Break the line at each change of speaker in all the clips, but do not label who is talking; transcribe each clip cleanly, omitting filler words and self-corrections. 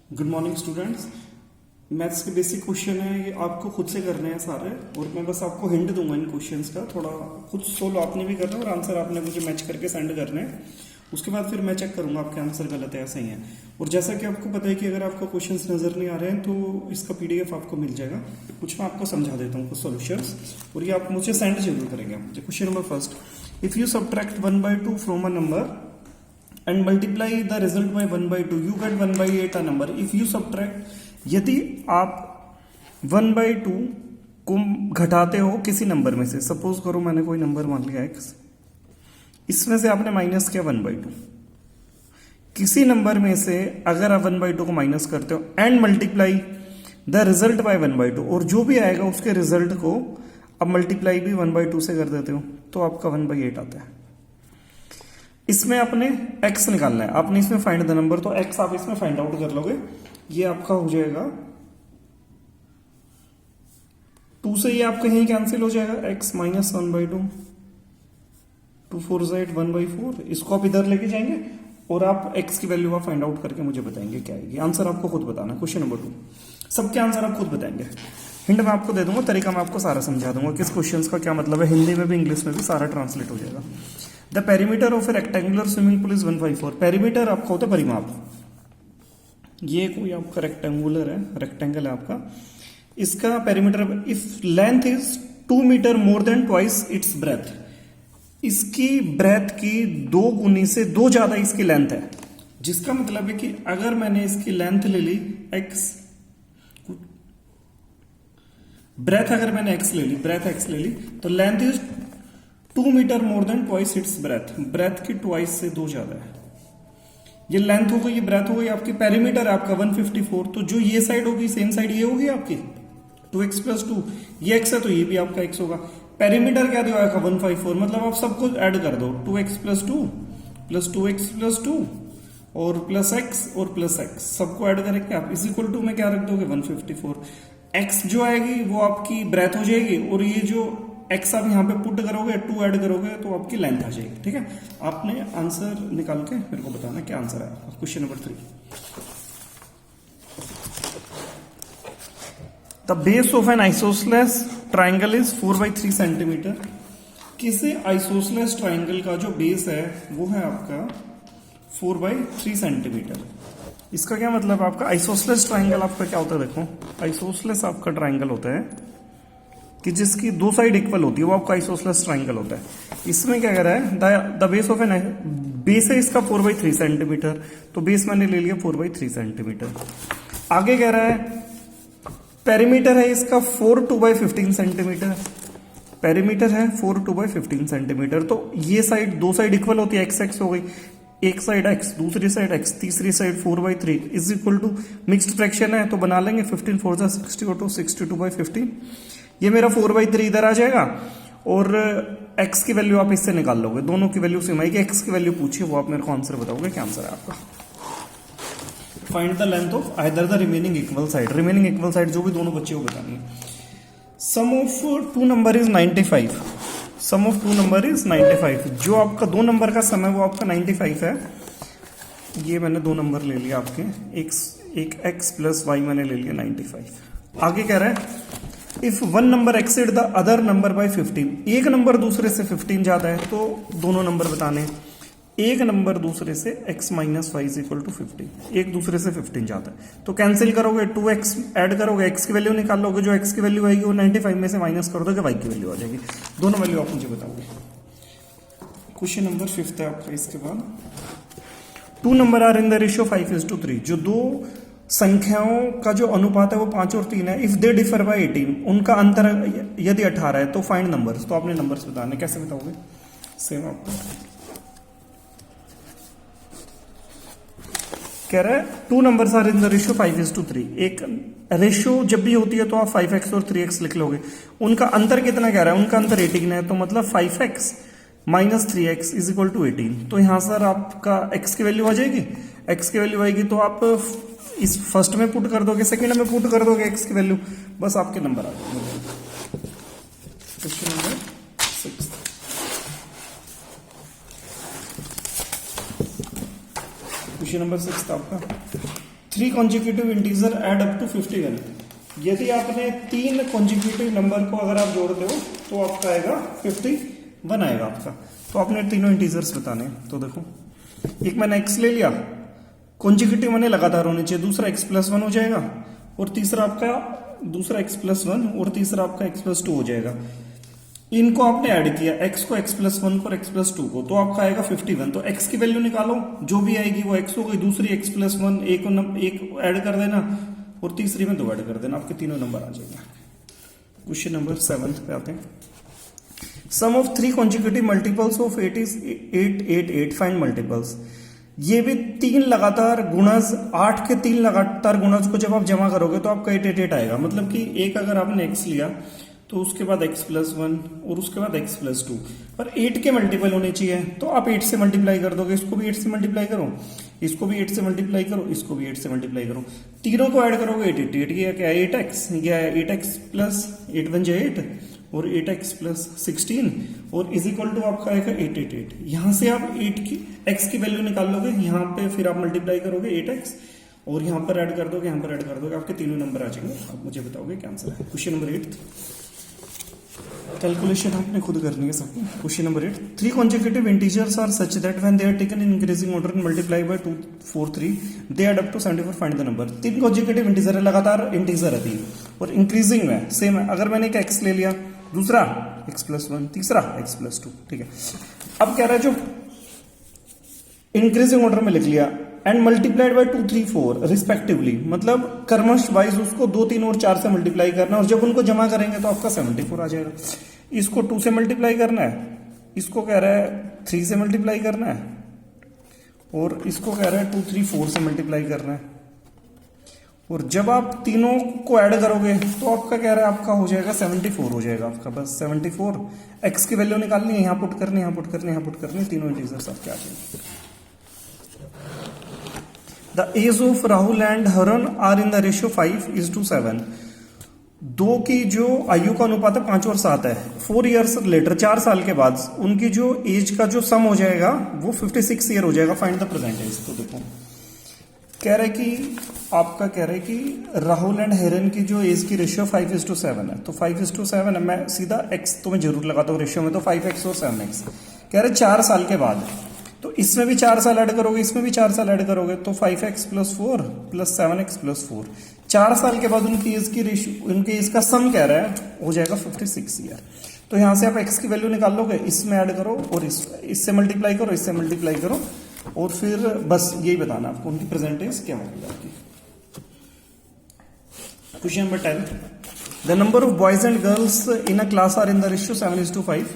Good morning students. Maths के basic question है, ये आपको खुद से करने हैं सारे, और मैं बस आपको हिंट दूंगा इन क्वेश्चंस का। थोड़ा खुद सोल्व आपने भी करना है और आंसर आपने मुझे मैच करके सेंड करने हैं। उसके बाद फिर मैं चेक करूंगा आपके आंसर गलत है या सही है। और जैसा कि आपको पता है कि अगर आपको क्वेश्चंस नजर नहीं आ रहे हैं तो इसका पीडीएफ आपको मिल जाएगा। कुछ मैं आपको समझा देता हूँ कुछ सॉल्यूशंस, और ये आप मुझे सेंड जरूर करेंगे। Question number first, if you subtract 1/2 from a number and multiply the result by 1/2 you get 1/8 a number if you subtract। यदि आप 1/2 को घटाते हो किसी नंबर में से, सपोज करो मैंने कोई नंबर मान लिया x, इसमें से आपने माइनस किया 1/2, किसी नंबर में से अगर आप 1/2 को माइनस करते हो and multiply the result by 1/2, और जो भी आएगा उसके रिजल्ट को अब मल्टीप्लाई भी 1/2 से कर देते हो तो आपका 1/8 आता है। इसमें आपने x निकालना है, आपने इसमें फाइंड द नंबर, तो x आप इसमें फाइंड आउट कर लोगे। ये आपका हो जाएगा 2 से ये आपका यही कैंसिल हो जाएगा, x माइनस 1/2, 2 4 8 1/4। इसको आप इधर लेके जाएंगे और आप x की वैल्यू आप फाइंड आउट करके मुझे बताएंगे क्या आएगी। आंसर आपको खुद बताना है। क्वेश्चन नंबर 2, सबके आंसर आप खुद बताएंगे। हिंट मैं आपको दे दूंगा, तरीका मैं आपको सारा समझा दूंगा, किस क्वेश्चन का क्या मतलब है। हिंदी में भी इंग्लिश में भी सारा ट्रांसलेट हो जाएगा। The perimeter of A rectangular swimming pool is 1/4। Perimeter आपका होता है परिमाप। ये कोई आपका रेक्टेंगुलर है, रेक्टेंगल है आपका, इसका perimeter if length is 2 metre more than twice its breadth, इसकी ब्रेथ की 2 गुनी से 2 ज्यादा इसकी लेंथ है। जिसका मतलब है कि अगर मैंने इसकी लेंथ ले ली x, ब्रेथ अगर मैंने x ले ली, ब्रेथ x ले ली, तो length is 2 metre more than twice its breadth, breadth की ट्वाइस से 2 ज्यादा है। ये लेंथ हो गई, ये ब्रेथ हो गई आपकी। पेरीमीटर आपका 154, तो जो ये साइड होगी सेम साइड ये होगी आपकी 2x + 2, ये x है तो ये भी आपका x होगा। पेरीमीटर क्या दिया है 154, मतलब आप सब कुछ ऐड कर दो, 2x + 2 + 2x + 2 और प्लस x और प्लस x, सबको ऐड करके आप इज इक्वल टू में क्या रख दोगे 154। x जो आएगी वो आपकी ब्रेथ हो जाएगी, और ये जो x आप यहाँ पे पुट करोगे, 2 ऐड करोगे तो आपकी लेंथ आ जाएगी। ठीक है, आपने आंसर निकाल के मेरे को बताना क्या आंसर है आपका। Question number 3, the base of N isosceles triangle is 4/3 centimetre. किसी आइसोसेलेस ट्राइंगल का जो बेस है वो है आपका 4/3 सेंटीमीटर। इसका क्या मतलब आपका आइसोसेलेस ट्राइंगल आपका क्या होता है, देखो आइसोसेलेस आपका ट्राइंगल होता है कि जिसकी 2 साइड इक्वल होती है, वो आपका आइसोसेलेस ट्राइंगल होता है। इसमें क्या कह रहा है, the base of an, base है इसका 4/3 सेंटीमीटर, तो बेस मैंने ले लिया 4/3 सेंटीमीटर। आगे कह रहा है पेरीमीटर है इसका 4/2/15 सेंटीमीटर, पेरीमीटर है 4/2/15 सेंटीमीटर। तो ये साइड 2 साइड इक्वल होती है, x हो गई, एक साइड x, दूसरी साइड x, तीसरी side 4/3 is equal to mixed fraction है तो बना लेंगे 15 4 62, 62/15। ये मेरा 4/3 इधर आ जाएगा, और x की वैल्यू आप इससे निकाल लोगे, दोनों की वैल्यू सेम आएगी। x की वैल्यू पूछिए, वो आप मेरे को आंसर बताओगे क्या आंसर है आपका। Find the length of either the remaining equal side, remaining equal side जो भी दोनों बच्चे को बतानी है। Sum of 2 number is 95, sum of 2 number is 95। जो आपका 2 नंबर का सम है वो आपका 95 है। ये मैंने 2 नंबर ले लिया आपके, एक x + y मैंने ले लिया 95। आगे कह रहा है if one number exceed the other number by 15, एक नंबर दूसरे से 15 ज्यादा है तो दोनों नंबर बताने। एक नंबर दूसरे से x - y = 15, एक दूसरे से 15 ज्यादा है तो कैंसिल करोगे, 2x ऐड करोगे, x की वैल्यू निकाल लोगे, जो x की वैल्यू आएगी वो 95 में से माइनस कर दोगे, y की वैल्यू आ जाएगी। दोनों वैल्यू आप मुझे बताओगे। क्वेश्चन नंबर 5 है आपका। इसके बाद 2 number are in the ratio 5:3, जो 2 संख्याओं का जो अनुपात है वो 5 और 3 है। इफ दे डिफर बाय 18, उनका अंतर यदि 18 है तो फाइंड नंबर्स। तो आपने नंबर्स बताने, कैसे बताओगे, सेम आपको कह रहा है 2 numbers are in the ratio 5:3। एक रेशियो जब भी होती है तो आप 5x और 3x लिख लोगे। उनका अंतर कितना कह रहा है, उनका अंतर 18 है, तो मतलब 5x - 3x = 18। तो यहां सर आपका x की वैल्यू आ जाएगी, x की वैल्यू आएगी तो आप इस फर्स्ट में पुट कर दोगे, सेकंड में पुट कर दोगे x की वैल्यू, बस आपके नंबर आ जाएंगे। क्वेश्चन नंबर 6, क्वेश्चन नंबर 6 आपका 3 consecutive integer add up to 51। यदि आपने 3 कॉन्जिक्यूटिव नंबर को अगर आप जोड़ते हो तो आपका आएगा 51 आएगा आपका। तो आपने तीनों इंटीजर्स बताने हैं। तो देखो, एक मैंने x ले लिया, कॉन्जिक्यूटिव मैंने लगातार होने चाहिए, दूसरा x+1 हो जाएगा, और तीसरा आपका दूसरा x+1 और तीसरा आपका x+2 हो जाएगा। इनको आपने ऐड किया, x को x+1 को और x+2 को, तो आपका आएगा 51। तो x की वैल्यू निकालो, जो भी आएगी वो x हो गई, दूसरी x+1 एक ऐड कर देना और तीसरी में 2 ऐड कर देना, आपके तीनों नंबर आ जाएगा। क्वेश्चन नंबर 7 पे आते हैं। Sum of 3 consecutive multiples of 8 is 888, find multiples. ये भी 3 लगातार गुणज, 8 के 3 लगातार गुणज को जब आप जमा करोगे तो आपका 888 आएगा। मतलब कि एक अगर आपने x लिया तो उसके बाद x+1 और उसके बाद x+2, पर 8 के मल्टीपल होने चाहिए, तो आप 8 से मल्टीप्लाई कर दोगे, इसको भी 8 से मल्टीप्लाई करो, इसको भी 8 से मल्टीप्लाई करो, इसको भी 8 से मल्टीप्लाई करो, तीनों को ऐड करोगे 888, ये क्या है 8x, ये 8x प्लस 8 बन जाए 8 और 8x प्लस 16 और इज इक्वल टू आपका आएगा 888। यहां से आप 8 की x की वैल्यू निकाल लोगे, यहाँ पे फिर आप मल्टीप्लाई करोगे 8x और यहाँ पर ऐड कर दोगे, यहाँ पर ऐड कर दोगे, आपके तीनों नंबर आ जाएंगे। आप मुझे बताओगे क्या आंसर है। क्वेश्चन नंबर 8, कैलकुलेशन आपने खुद करनी है सबकी। Question number 8, 3 consecutive integers are such that when they are taken in increasing order and multiplied by 243 they add up to 74, find the number। 3 consecutive integer है, लगातार इंटीजर है 3 और इंक्रीजिंग में सेम है। अगर मैंने एक x ले लिया, दूसरा x+1, तीसरा x+2, ठीक है। अब कह रहा है जो इंक्रीजिंग ऑर्डर में लिख लिया एंड मल्टीप्लाइड बाय 2, 3, 4 रिस्पेक्टिवली, मतलब क्रमश वाइज उसको 2, 3 और 4 से मल्टीप्लाई करना है और जब उनको जमा करेंगे तो आपका 74 आ जाएगा। इसको 2 से मल्टीप्लाई करना है, इसको कह रहा है 3 से मल्टीप्लाई करना है और इसको कह रहा है 2, 3, 4 से मल्टीप्लाई करना है। और जब आप तीनों को ऐड करोगे तो आपका कह रहा है आपका हो जाएगा 74 हो जाएगा आपका, बस 74। एक्स की वैल्यू निकालनी है, यहां पुट करनी, यहां पुट करनी, यहां पुट करनी, तीनों इंटीजर्स आपके आ जाएंगे। The age of Rahul and हरन आर इन द रेशियो 5:7। दो की जो आयु का अनुपात है 5 और 7 है। 4 ईयर्स लेटर, 4 साल के बाद उनकी जो एज का जो सम हो जाएगा वो 56 ईयर हो जाएगा। Find the present age. तो देखो कह रहे कि आपका कह रहे कि राहुल एंड हेरन की जो एज की रेशियो 5:7 है, तो 5:7 है। मैं सीधा x तो मैं जरूर लगाता हूँ रेशियो में, तो 5x और 7x। कह रहे 4 साल के बाद, तो इसमें भी 4 साल ऐड करोगे, इसमें भी 4 साल ऐड करोगे, तो 5x + 4 + 7x + 4। 4 साल के बाद उनकी एज की रेशियो, उनकी एज का सम कह रहा है हो जाएगा 56 ईयर। तो यहां से आप x की वैल्यू निकाल लोगे, इसमें ऐड करो और इससे मल्टीप्लाई करो, इससे मल्टीप्लाई करो और फिर बस यही बताना आपको उनकी प्रेजेंट एज क्या होगी आपकी। Question number 10, the number of boys and girls in a class are in the ratio 7:5।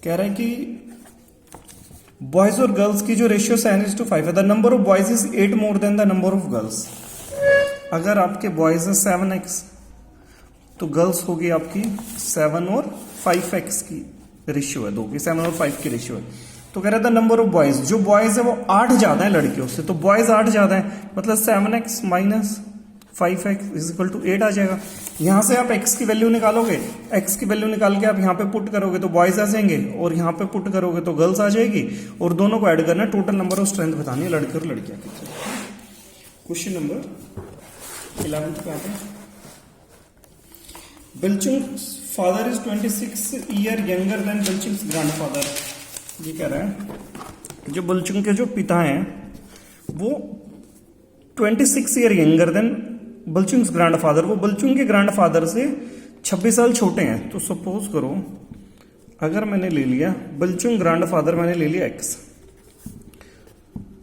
कह रहा है कि बॉयज और गर्ल्स की जो रेशियो 7:5 है, the number of boys is 8 more than the number of girls. अगर आपके बॉयज है 7x तो गर्ल्स होगी आपकी 7 और 5x की रेशियो है, 2 की 7 और 5 की रेशियो है। तो कह रहा था नंबर ऑफ बॉयज, जो बॉयज है वो 8 ज्यादा है लड़कियों से, तो बॉयज 8 ज्यादा है, मतलब 7x - 5x = 8 आ जाएगा। यहां से आप x की वैल्यू निकालोगे, x की वैल्यू निकाल के आप यहां पे पुट करोगे तो बॉयज आ जाएंगे और यहां पे पुट करोगे तो गर्ल्स आ जाएगी और दोनों को ऐड करना है, टोटल नंबर ऑफ स्ट्रेंथ बतानी है लड़के और लड़कियां की। क्वेश्चन नंबर 11 पे आते हैं। Bilchung's father is 26 year younger than Bilchung's grandfather. ये कह रहा है जो बिल्चुंग के जो पिता हैं वो 26 year younger than Bilchung's grandfather, वो बिल्चुंग के ग्रैंडफादर से 26 साल छोटे हैं। तो सपोज करो अगर मैंने ले लिया बिल्चुंग ग्रैंडफादर, मैंने ले लिया x,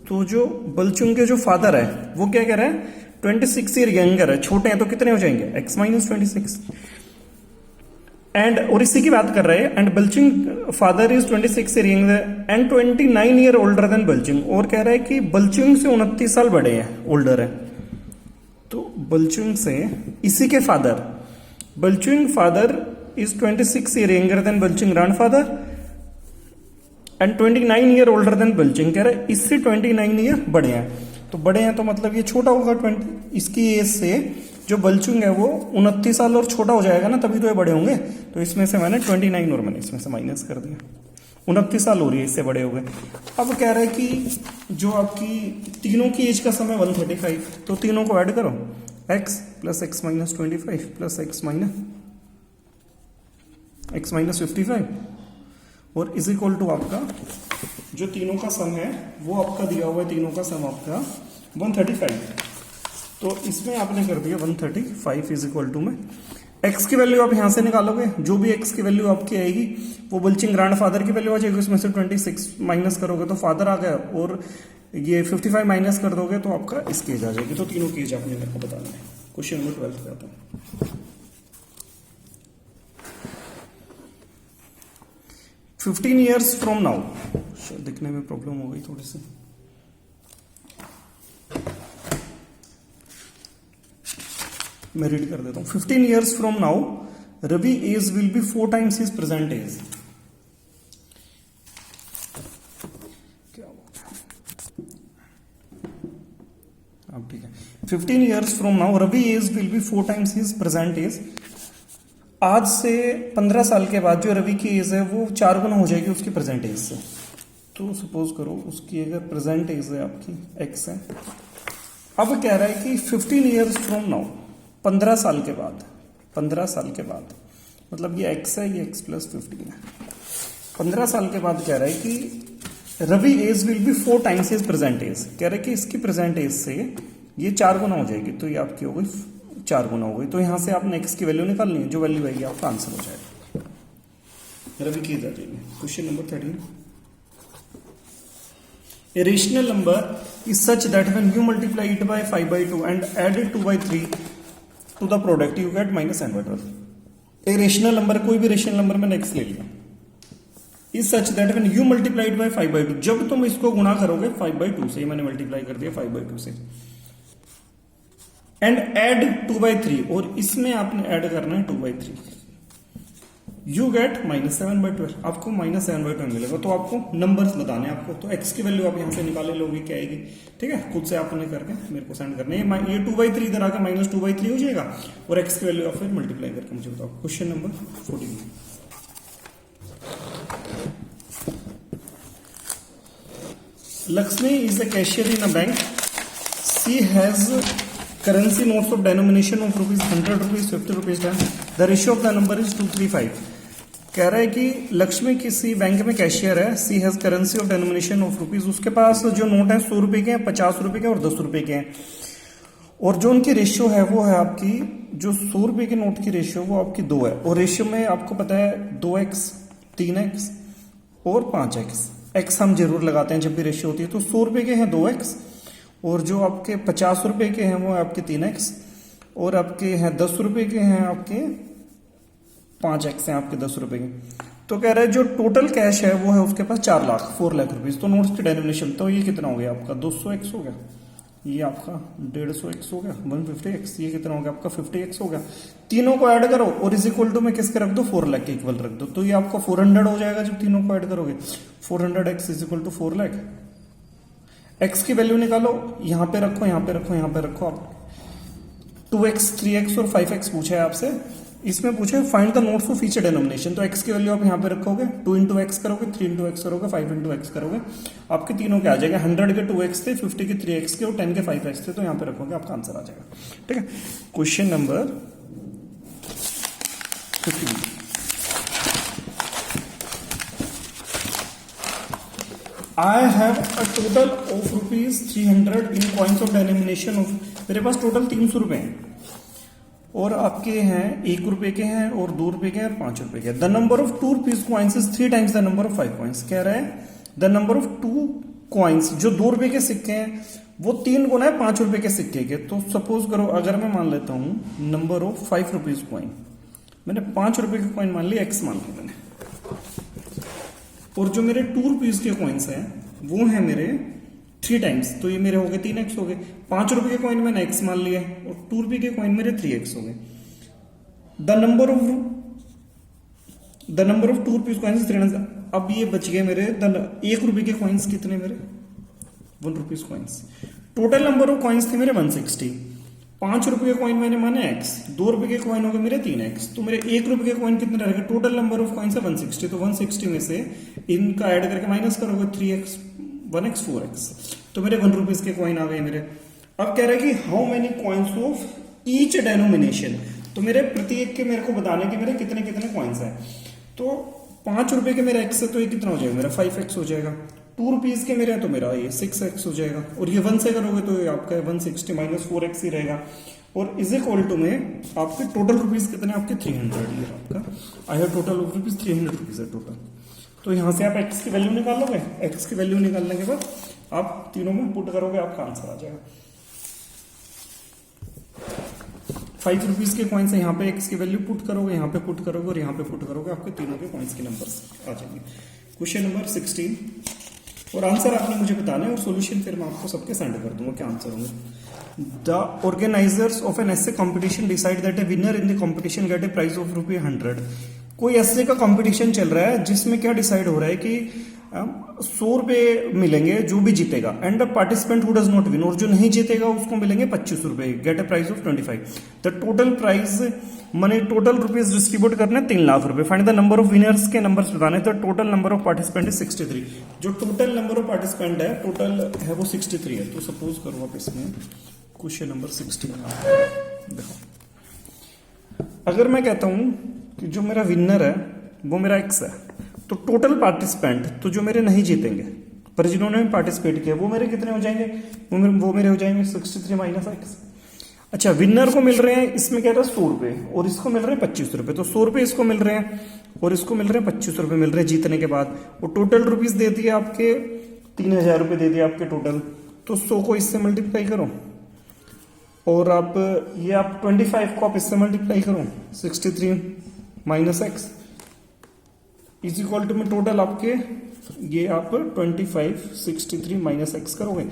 तो जो बिल्चुंग के जो फादर है वो क्या कह रहा है 26 ईयर यंगर है, छोटे हैं, तो कितने हो जाएंगे x - 26 एंड, और इसी की बात कर रहे हैं, and Bilchung father is 26 year younger and 29 year older than Bilchung, और कह रहा है कि बिल्चुंग से 29 साल बड़े हैं, ओल्डर है। तो बिल्चुंग से इसी के father, Bilchung father is 26 year younger than Bilchung grandfather and 29 year older than Bilchung, कह रहा है इससे 29 ईयर बड़े हैं। तो बड़े हैं तो मतलब ये छोटा होगा 20, इसकी एज से जो बिल्चुंग है वो 29 साल और छोटा हो जाएगा ना, तभी तो ये बड़े होंगे। तो इसमें से मैंने 29 और मैंने इसमें से माइनस कर दिया। 29 साल हो रही है, इससे बड़े हो गए। अब कह रहा है कि जो आपकी तीनों की एज का समय 135, तो तीनों को ऐड करो, x plus x minus 25 plus x minus 55 और इज इक्वल टू आपका जो तीनों का सम है वो आपका दिया हुआ है, तीनों का सम आपका 135। तो इसमें आपने कर दिया 135 इज इक्वल टू में x की वैल्यू आप यहां से निकालोगे, जो भी x की वैल्यू आपकी आएगी वो बल्चिंग ग्रैंडफादर की वैल्यू आ जाएगी, उसमें से 26 माइनस करोगे तो फादर आ गया, और ये 55 माइनस कर दोगे तो आपका इसकी एज आ जाएगी। तो तीनों की एज आपने मेरे को बताना है। क्वेश्चन नंबर 12 पे आता है। 15 ईयर्स फ्रॉम नाउ, दिखने में प्रॉब्लम हो गई थोड़ी सी, मैं रीड कर देता हूं। 15 years from now Ravi age will be 4 times his present age. क्या अब ठीक है। 15 years from now Ravi age will be 4 times his present age. आज से 15 साल के बाद जो रवि की एज है वो 4 गुना हो जाएगी उसकी प्रेजेंट एज से। तो सपोज करो उसकी अगर प्रेजेंट एज है आपकी x है, अब कह रहा है कि 15 ईयर्स फ्रॉम नाउ, 15 साल के बाद, 15 साल के बाद मतलब ये x है, ये x प्लस 15 है। 15 साल के बाद कह रहा है कि Ravi age will be 4 times his present age. कह रहा है कि इसकी प्रेजेंट एज से ये 4 गुना हो जाएगी, तो ये आपकी हो गई 4 गुना हो गई। तो यहां से आपने x की वैल्यू निकालनी है, जो वैल्यू आएगी आपका आंसर हो जाएगा। रवि की एज आ जाएगी। Question number 13, A rational number is such that when you multiply it by 5/2 and add it 2/3 to the product, you get minus n/12. A rational number, कोई भी rational number मैंने x ले लिया, is such that when you multiply it by 5/2, जब तुम इसको गुणा करोगे 5/2 से, मैंने मल्टीप्लाई कर दिया 5/2 से, and add 2/3, और इसमें आपने ऐड करना है 2/3, यू गेट -7/12। आपको -7/12 मिलेगा। तो आपको नंबर्स बताने हैं आपको, तो x की वैल्यू आप यहां से निकाले लोगे, क्या आएगी, ठीक है, खुद से आपने करके मेरे को सेंड करना है। ये 2/3 इधर आके -2/3 हो जाएगा, और x की वैल्यू आप फिर मल्टीप्लाई करके मुझे बताओ। Question number 14, Lakshmi is a cashier in a bank. She has currency notes of denomination of rupees 100, rupees 50, rupees 10. The ratio of the number is 235. कह रहा है कि लक्ष्मी किसी बैंक में कैशियर है। She has currency of denomination of rupees. उसके पास जो नोट है 100 रुपए के हैं, 50 रुपए के और 10 रुपए के हैं, और जो उनकी रेशियो है वो है आपकी, जो 100 रुपए के नोट की रेशियो वो आपकी 2 है, और रेशियो में आपको पता है 2x, 3x और 5x। x हम जरूर लगाते हैं जब भी रेशियो होती है। तो 100 रुपए के हैं 2x, और जो आपके 50 रुपए के हैं वो आपके 3x, और आपके हैं 10 रुपए के हैं आपके 5x हैं आपके 10 रुपए के। तो कह रहा है जो टोटल कैश है वो है उसके पास 4 लाख, 4 लाख रुपीज। तो नोट्स की डेनोमिनेशन, तो ये कितना हो गया आपका 200x हो गया, ये आपका 150x हो गया, 150x, ये कितना हो गया आपका 50x हो गया। तीनों को ऐड करो और इज इक्वल टू में किसके रख दो, 4 लाख के इक्वल रख दो, तो ये आपका 400 हो जाएगा जब तीनों को ऐड करोगे। 400x is equal to 4 lakh. x की वैल्यू निकालो, यहां पे रखो, यहां पे रखो, यहां पे रखो। आप 2x, 3x और 5x पूछा है आपसे, इसमें पूछे find the notes of each denomination. तो x की वैल्यू आप यहां पे रखोगे, 2 इंटू एक्स करोगे, 3 इंटू एक्स करोगे, 5 इंटू एक्स करोगे, आपके तीनों के आ जाएगा। 100 के 2x थे, 50 के 3x के और 10 के 5x थे, तो यहां पे रखोगे आपका आंसर आ जाएगा। ठीक है, question number 15, I have a total of rupees 300 in coins of denomination of, मेरे पास टोटल 300 रुपए हैं, और आपके हैं 1 रुपए के हैं और 2 रुपए के हैं और 5 रुपए के। The number of 2 rupees coins is 3 times the number of 5 coins. कह रहा है द नंबर ऑफ 2 कॉइन्स, जो 2 रुपए के सिक्के हैं वो 3 गुना है 5 रुपए के सिक्के के। तो सपोज करो अगर मैं मान लेता हूं नंबर ऑफ 5 रुपीज कॉइन, मैंने 5 रुपए के कॉइन मान लिया, एक्स मान लिया मैंने, और जो मेरे 2 रुपीज के कॉइन्स हैं वो है मेरे 3 टाइम्स, तो ये मेरे हो गए 3x हो गए। 5 रुपए के कॉइन मैंने x मान लिया और 2 रुपए के कॉइन मेरे 3x हो गए। The number of 2 rupees coins 300। अब ये बच गए मेरे 1 रुपए के कॉइन्स कितने मेरे 1 rupees coins. Total number of coins थे मेरे 160। ₹5 के कॉइन मैंने माने x, ₹2 के कॉइन हो गए मेरे 3x, तो मेरे ₹1 के कॉइन कितने रहेगा? टोटल नंबर ऑफ कॉइन्स है 160, तो 160 में से इनका ऐड करके माइनस करोगे 3x 1x 4x, तो मेरे ₹1 के कॉइन आ गए मेरे। अब कह रहा है कि how many coins of each denomination, तो मेरे प्रत्येक के मेरे को बताने के मेरे कितने कितने कॉइन्स हैं। तो ₹5 के मेरे x है तो ये कितना हो जाएगा मेरा 5x हो जाएगा। ₹2 के मेरे हैं तो मेरा ये 6x हो जाएगा, और ये 1 से करोगे तो ये आपका 160 माइनस 4x ही रहेगा। और इज इक्वल टू में आपके टोटल रुपीज कितने? आपके 300, ये आपका I have total of rupees 300 rupees है टोटल। तो यहाँ से आप x की वैल्यू निकालोगे, x की वैल्यू निकालने के बाद आप तीनों में पुट करोगे, आपका आंसर आ जाएगा। ₹5 के कॉइन्स है, यहाँ पे x की वैल्यू पुट करोगे, यहाँ पे पुट करोगे और यहाँ पे पुट करोगे, आपके तीनों के कॉइन्स के नंबर्स आ जाएंगे। क्वेश्चन नंबर 16, और आंसर आपने मुझे बताना है और सॉल्यूशन फिर मैं आपको सबके सेंड कर दूंगा क्या आंसर होंगे। The organisers of an essay competition decide that a winner in the competition get a prize of ₹100। कोई एसे का कॉम्पिटिशन चल रहा है जिसमें क्या डिसाइड हो रहा है कि ₹100 मिलेंगे जो भी जीतेगा, and the participant who does not win, और जो नहीं जीतेगा उसको मिलेंगे ₹25, get a prize of 25। The total prize money, total rupees distribute करने 3 लाख रुपए। Find the number of winners के नंबर्स बताने, तो total number of participant is 63। जो टोटल नंबर ऑफ पार्टिसिपेंट है, टोटल है वो 63 है। तो सपोज करो आप इसमें क्वेश्चन नंबर 16 देखो, अगर मैं कहता हूं कि जो मेरा विनर है वो मेरा x है, तो टोटल पार्टिसिपेंट तो जो मेरे नहीं जीतेंगे पर जिन्होंने पार्टिसिपेट किया वो मेरे कितने हो जाएंगे? वो मेरे हो जाएंगे 63 माइनस x। अच्छा, विनर को मिल रहे हैं इसमें क्या था ₹100 और इसको मिल रहे हैं ₹25, तो ₹100 इसको मिल रहे हैं और इसको मिल रहे हैं ₹25 मिल रहे हैं जीतने के बाद। और टोटल रुपीज दे दिए आपके ₹3000 दे दिए आपके टोटल, तो 100 को इससे मल्टीप्लाई करो और आप ये आप 25 को आप इससे मल्टीप्लाई करो, 63 minus x is equal to में टोटल आपके ये आप 25 63 माइनस x करोगे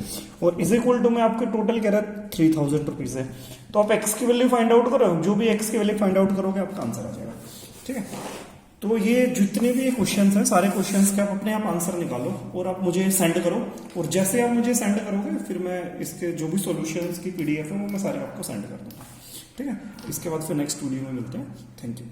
और इज इक्वल टू में आपके टोटल कह रहा है ₹3000 है। तो आप x की वैल्यू फाइंड आउट करो, जो भी x की वैल्यू फाइंड आउट करोगे आपका आंसर आ जाएगा। ठीक है, तो ये जितने भी क्वेश्चंस हैं सारे क्वेश्चंस के आप अपने आप आंसर निकालो और आप मुझे सेंड करो, और जैसे आप मुझे सेंड करोगे फिर मैं इसके जो भी सॉल्यूशंस की PDF है वो मैं सारे आपको सेंड कर दूंगा। ठीक है, इसके बाद फिर नेक्स्ट वीडियो में मिलते हैं। Thank you.